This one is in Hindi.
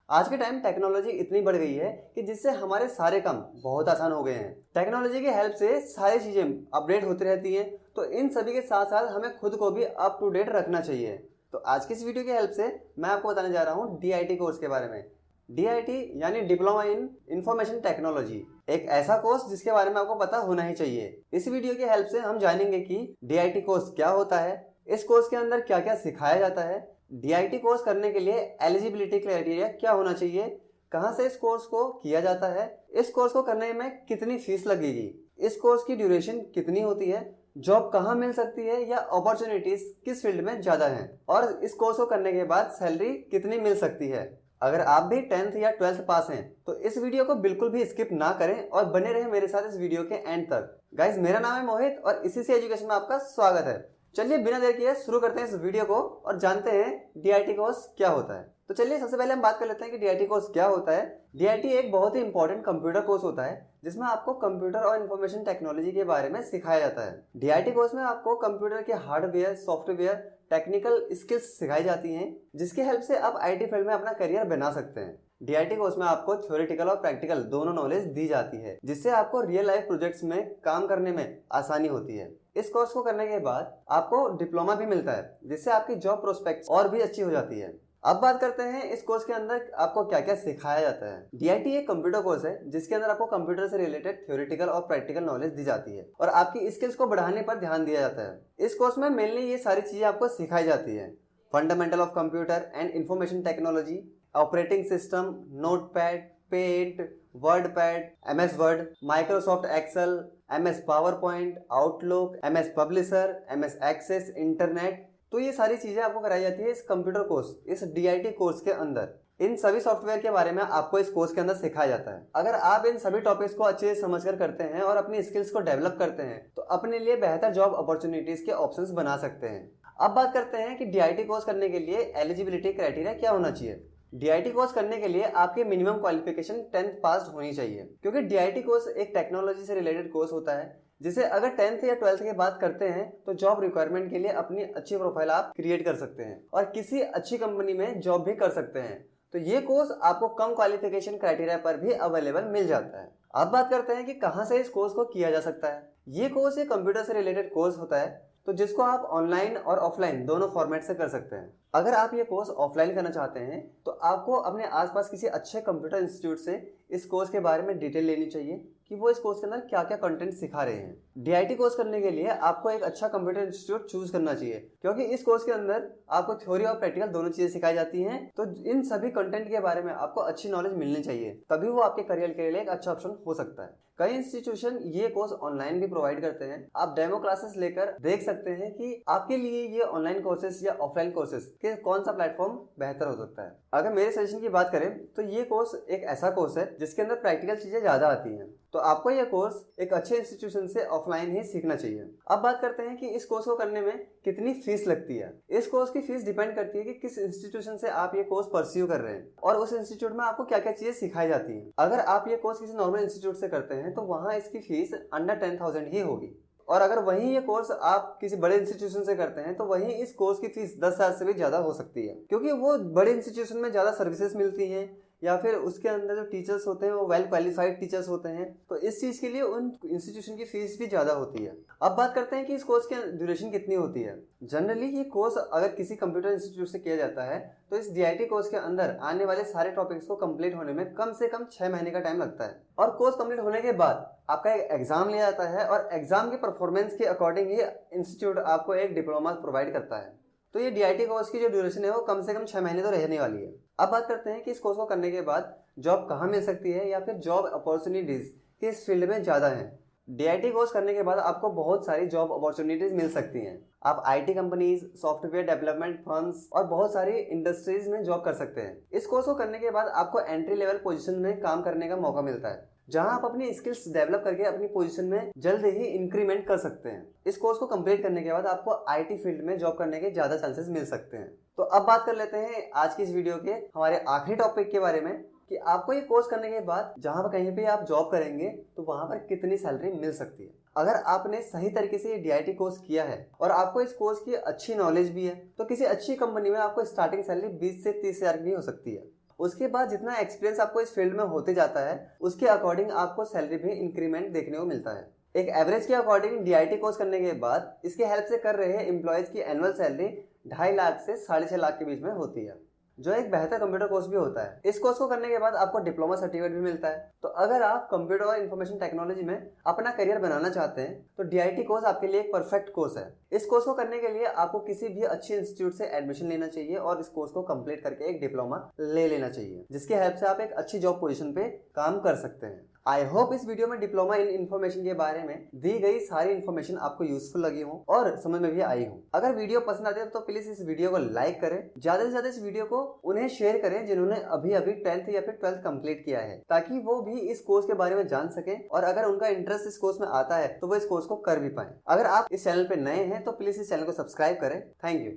आज के टाइम टेक्नोलॉजी इतनी बढ़ गई है कि जिससे हमारे सारे काम बहुत आसान हो गए हैं। टेक्नोलॉजी की हेल्प से सारी चीजें अपडेट होती रहती हैं, तो इन सभी के साथ साथ हमें खुद को भी अप टू डेट रखना चाहिए। तो आज की इस वीडियो की हेल्प से मैं आपको बताने जा रहा हूँ DIT कोर्स के बारे में। DIT यानी डिप्लोमा इन इंफॉर्मेशन टेक्नोलॉजी, एक ऐसा कोर्स जिसके बारे में आपको पता होना ही चाहिए। इस वीडियो की हेल्प से हम जानेंगे कि DIT कोर्स क्या होता है, इस कोर्स के अंदर क्या क्या सिखाया जाता है, DIT कोर्स करने के लिए एलिजिबिलिटी क्राइटेरिया क्या होना चाहिए, कहां से इस कोर्स को किया जाता है, इस कोर्स को करने में कितनी फीस लगेगी, इस कोर्स की ड्यूरेशन कितनी होती है, जॉब कहां मिल सकती है या अपॉर्चुनिटीज किस फील्ड में ज्यादा हैं, और इस कोर्स को करने के बाद सैलरी कितनी मिल सकती है। अगर आप भी 10th या 12th पास हैं तो इस वीडियो को बिल्कुल भी स्किप ना करें और बने रहें मेरे साथ इस वीडियो के एंड तक। गाइज, मेरा नाम है मोहित और इसी से एजुकेशन में आपका स्वागत है। चलिए बिना देर किए शुरू करते हैं इस वीडियो को और जानते हैं DIT कोर्स क्या होता है। तो चलिए सबसे पहले हम बात कर लेते हैं कि DIT कोर्स क्या होता है। DIT एक बहुत ही इंपॉर्टेंट कंप्यूटर कोर्स होता है जिसमें आपको कंप्यूटर और इंफॉर्मेशन टेक्नोलॉजी के बारे में सिखाया जाता है। DIT कोर्स में आपको कंप्यूटर के हार्डवेयर, सॉफ्टवेयर, टेक्निकल स्किल्स सिखाई जाती हैं जिसकी हेल्प से आप IT फील्ड में अपना करियर बना सकते हैं। DIT कोर्स में आपको थ्योरेटिकल और प्रैक्टिकल दोनों नॉलेज दी जाती है जिससे आपको रियल लाइफ प्रोजेक्ट्स में काम करने में आसानी होती है। इस कोर्स को करने के बाद आपको डिप्लोमा भी मिलता है जिससे आपकी जॉब प्रोस्पेक्ट्स और भी अच्छी हो जाती है। अब बात करते हैं इस कोर्स के अंदर आपको क्या क्या सिखाया जाता है। DIT एक कंप्यूटर कोर्स है जिसके अंदर आपको कंप्यूटर से रिलेटेड थ्योरेटिकल और प्रैक्टिकल नॉलेज दी जाती है और आपकी स्किल्स को बढ़ाने पर ध्यान दिया जाता है। इस कोर्स में मेनली ये सारी चीजें आपको सिखाई जाती है। Fundamental of computer and information technology, operating system, notepad, paint, wordpad, MS word, Microsoft Excel, MS PowerPoint, Outlook, MS Publisher, MS Access, Internet. तो ये सारी चीजें आपको कराई जाती है इस कंप्यूटर कोर्स, इस DIT कोर्स के अंदर। इन सभी सॉफ्टवेयर के बारे में आपको इस कोर्स के अंदर सिखाया जाता है। अगर आप इन सभी टॉपिक्स को अच्छे से समझकर करते हैं और अपनी स्किल्स को डेवलप करते हैं तो अपने लिए बेहतर जॉब अपॉर्चुनिटीज के ऑप्शंस बना सकते हैं। अब बात करते हैं कि DIT कोर्स करने के लिए एलिजिबिलिटी क्राइटेरिया क्या होना चाहिए। DIT कोर्स करने के लिए आपकी मिनिमम क्वालिफिकेशन 10th पास होनी चाहिए, क्योंकि DIT कोर्स एक टेक्नोलॉजी से रिलेटेड कोर्स होता है जिसे अगर 10th या 12th के बाद करते हैं तो जॉब रिक्वायरमेंट के लिए अपनी अच्छी प्रोफाइल आप क्रिएट कर सकते हैं और किसी अच्छी कंपनी में जॉब भी कर सकते हैं। तो ये कोर्स आपको कम क्वालिफिकेशन क्राइटेरिया पर भी अवेलेबल मिल जाता है। अब बात करते हैं कि कहाँ से इस कोर्स को किया जा सकता है। ये कोर्स एक कंप्यूटर से रिलेटेड कोर्स होता है तो जिसको आप ऑनलाइन और ऑफलाइन दोनों फॉर्मेट से कर सकते हैं। अगर आप ये कोर्स ऑफलाइन करना चाहते हैं तो आपको अपने आसपास किसी अच्छे कंप्यूटर इंस्टीट्यूट से इस कोर्स के बारे में डिटेल लेनी चाहिए कि वो इस कोर्स के अंदर क्या क्या कंटेंट सिखा रहे हैं। DIT कोर्स करने के लिए आपको एक अच्छा कंप्यूटर इंस्टीट्यूट चूज करना चाहिए, क्योंकि इस कोर्स के अंदर आपको थ्योरी और प्रैक्टिकल दोनों चीजें सिखाई जाती हैं। तो इन सभी कंटेंट के बारे में आपको अच्छी नॉलेज मिलनी चाहिए, तभी वो आपके करियर के लिए एक अच्छा ऑप्शन हो सकता है। कई इंस्टीट्यूशन ये कोर्स ऑनलाइन भी प्रोवाइड करते हैं। आप डेमो क्लासेस लेकर देख सकते हैं कि आपके लिए ये ऑनलाइन कोर्सेज या ऑफलाइन कोर्सेज के कौन सा प्लेटफॉर्म बेहतर हो सकता है। अगर मेरे सजेशन की बात करें तो ये कोर्स एक ऐसा कोर्स है जिसके अंदर प्रैक्टिकल चीजें ज्यादा आती हैं, तो आपको यह कोर्स एक अच्छे इंस्टीट्यूशन से ऑफलाइन ही सीखना चाहिए। अब बात करते हैं कि इस कोर्स को करने में कितनी फीस लगती है। इस कोर्स की फीस डिपेंड करती है कि किस इंस्टीट्यूशन से आप ये कोर्स परस्यू कर रहे हैं और उस इंस्टीट्यूट में आपको क्या क्या चीजें सिखाई जाती हैं। अगर आप ये कोर्स किसी नॉर्मल इंस्टीट्यूट से करते हैं तो वहां इसकी फीस अंडर 10,000 ही होगी, और अगर वहीं ये कोर्स आप किसी बड़े इंस्टीट्यूशन से करते हैं तो वहीं इस कोर्स की फीस 10,000 से भी ज्यादा हो सकती है, क्योंकि वो बड़े इंस्टीट्यूशन में ज्यादा सर्विसेज मिलती हैं या फिर उसके अंदर जो टीचर्स होते हैं वो वेल क्वालिफाइड टीचर्स होते हैं, तो इस चीज के लिए उन इंस्टीट्यूशन की फीस भी ज्यादा होती है। अब बात करते हैं कि इस कोर्स की ड्यूरेशन कितनी होती है। जनरली ये कोर्स अगर किसी कंप्यूटर इंस्टीट्यूट से किया जाता है तो इस DIT कोर्स के अंदर आने वाले सारे टॉपिक्स को कंप्लीट होने में कम से कम 6 महीने का टाइम लगता है, और कोर्स कंप्लीट होने के बाद आपका एक एग्जाम लिया जाता है और एग्जाम के परफॉर्मेंस के अकॉर्डिंग ही इंस्टीट्यूट आपको एक डिप्लोमा प्रोवाइड करता है। तो ये DIT कोर्स की जो ड्यूरेशन है वो कम से कम 6 महीने तो रहने वाली है। अब बात करते हैं कि इस कोर्स को करने के बाद जॉब कहाँ मिल सकती है या फिर जॉब अपॉर्चुनिटीज किस फील्ड में ज्यादा है। DIT कोर्स करने के बाद आपको बहुत सारी जॉब अपॉर्चुनिटीज मिल सकती हैं। आप IT companies, software development firms और बहुत सारी इंडस्ट्रीज में जॉब कर सकते हैं। इस कोर्स को करने के बाद आपको एंट्री लेवल पोजीशन में काम करने का मौका मिलता है, जहां आप अपनी स्किल्स डेवलप करके अपनी पोजीशन में जल्द ही इंक्रीमेंट कर सकते हैं। इस कोर्स को कंप्लीट करने के बाद आपको IT फील्ड में जॉब करने के ज्यादा चांसेस मिल सकते हैं। तो अब बात कर लेते हैं आज की इस वीडियो के हमारे आखिरी टॉपिक के बारे में कि आपको ये कोर्स करने के बाद जहां पर कहीं पे आप जॉब करेंगे तो वहां पर कितनी सैलरी मिल सकती है। अगर आपने सही तरीके से ये DIT कोर्स किया है और आपको इस कोर्स की अच्छी नॉलेज भी है तो किसी अच्छी कंपनी में आपको स्टार्टिंग सैलरी 20 से 30 हज़ार की हो सकती है। उसके बाद जितना एक्सपीरियंस आपको इस फील्ड में होते जाता है उसके अकॉर्डिंग आपको सैलरी भी इंक्रीमेंट देखने को मिलता है। एक एवरेज के अकॉर्डिंग डीआईटी कोर्स करने के बाद इसके हेल्प से कर रहे एम्प्लॉयज की एनुअल सैलरी 2.5 लाख से 6.5 लाख के बीच में होती है, जो एक बेहतर कंप्यूटर कोर्स भी होता है। इस कोर्स को करने के बाद आपको डिप्लोमा सर्टिफिकेट भी मिलता है। तो अगर आप कंप्यूटर और इंफॉर्मेशन टेक्नोलॉजी में अपना करियर बनाना चाहते हैं तो डीआईटी कोर्स आपके लिए एक परफेक्ट कोर्स है। इस कोर्स को करने के लिए आपको किसी भी अच्छे इंस्टीट्यूट से एडमिशन लेना चाहिए और इस कोर्स को कंप्लीट करके एक डिप्लोमा ले लेना चाहिए, जिसके हेल्प से आप एक अच्छी जॉब पोजीशन पे काम कर सकते हैं। आई होप इस वीडियो में डिप्लोमा इन इन्फॉर्मेशन के बारे में दी गई सारी इन्फॉर्मेशन आपको यूजफुल लगी हो और समझ में भी आई हो। अगर वीडियो पसंद आती है तो प्लीज इस वीडियो को लाइक करें, ज्यादा से ज्यादा इस वीडियो को उन्हें शेयर करें जिन्होंने अभी 10th या फिर 12th कंप्लीट किया है, ताकि वो भी इस कोर्स के बारे में जान सकें और अगर उनका इंटरेस्ट इस कोर्स में आता है तो वो इस कोर्स को कर भी पाए। अगर आप इस चैनल पे नए हैं तो प्लीज इस चैनल को सब्सक्राइब करें। Thank you.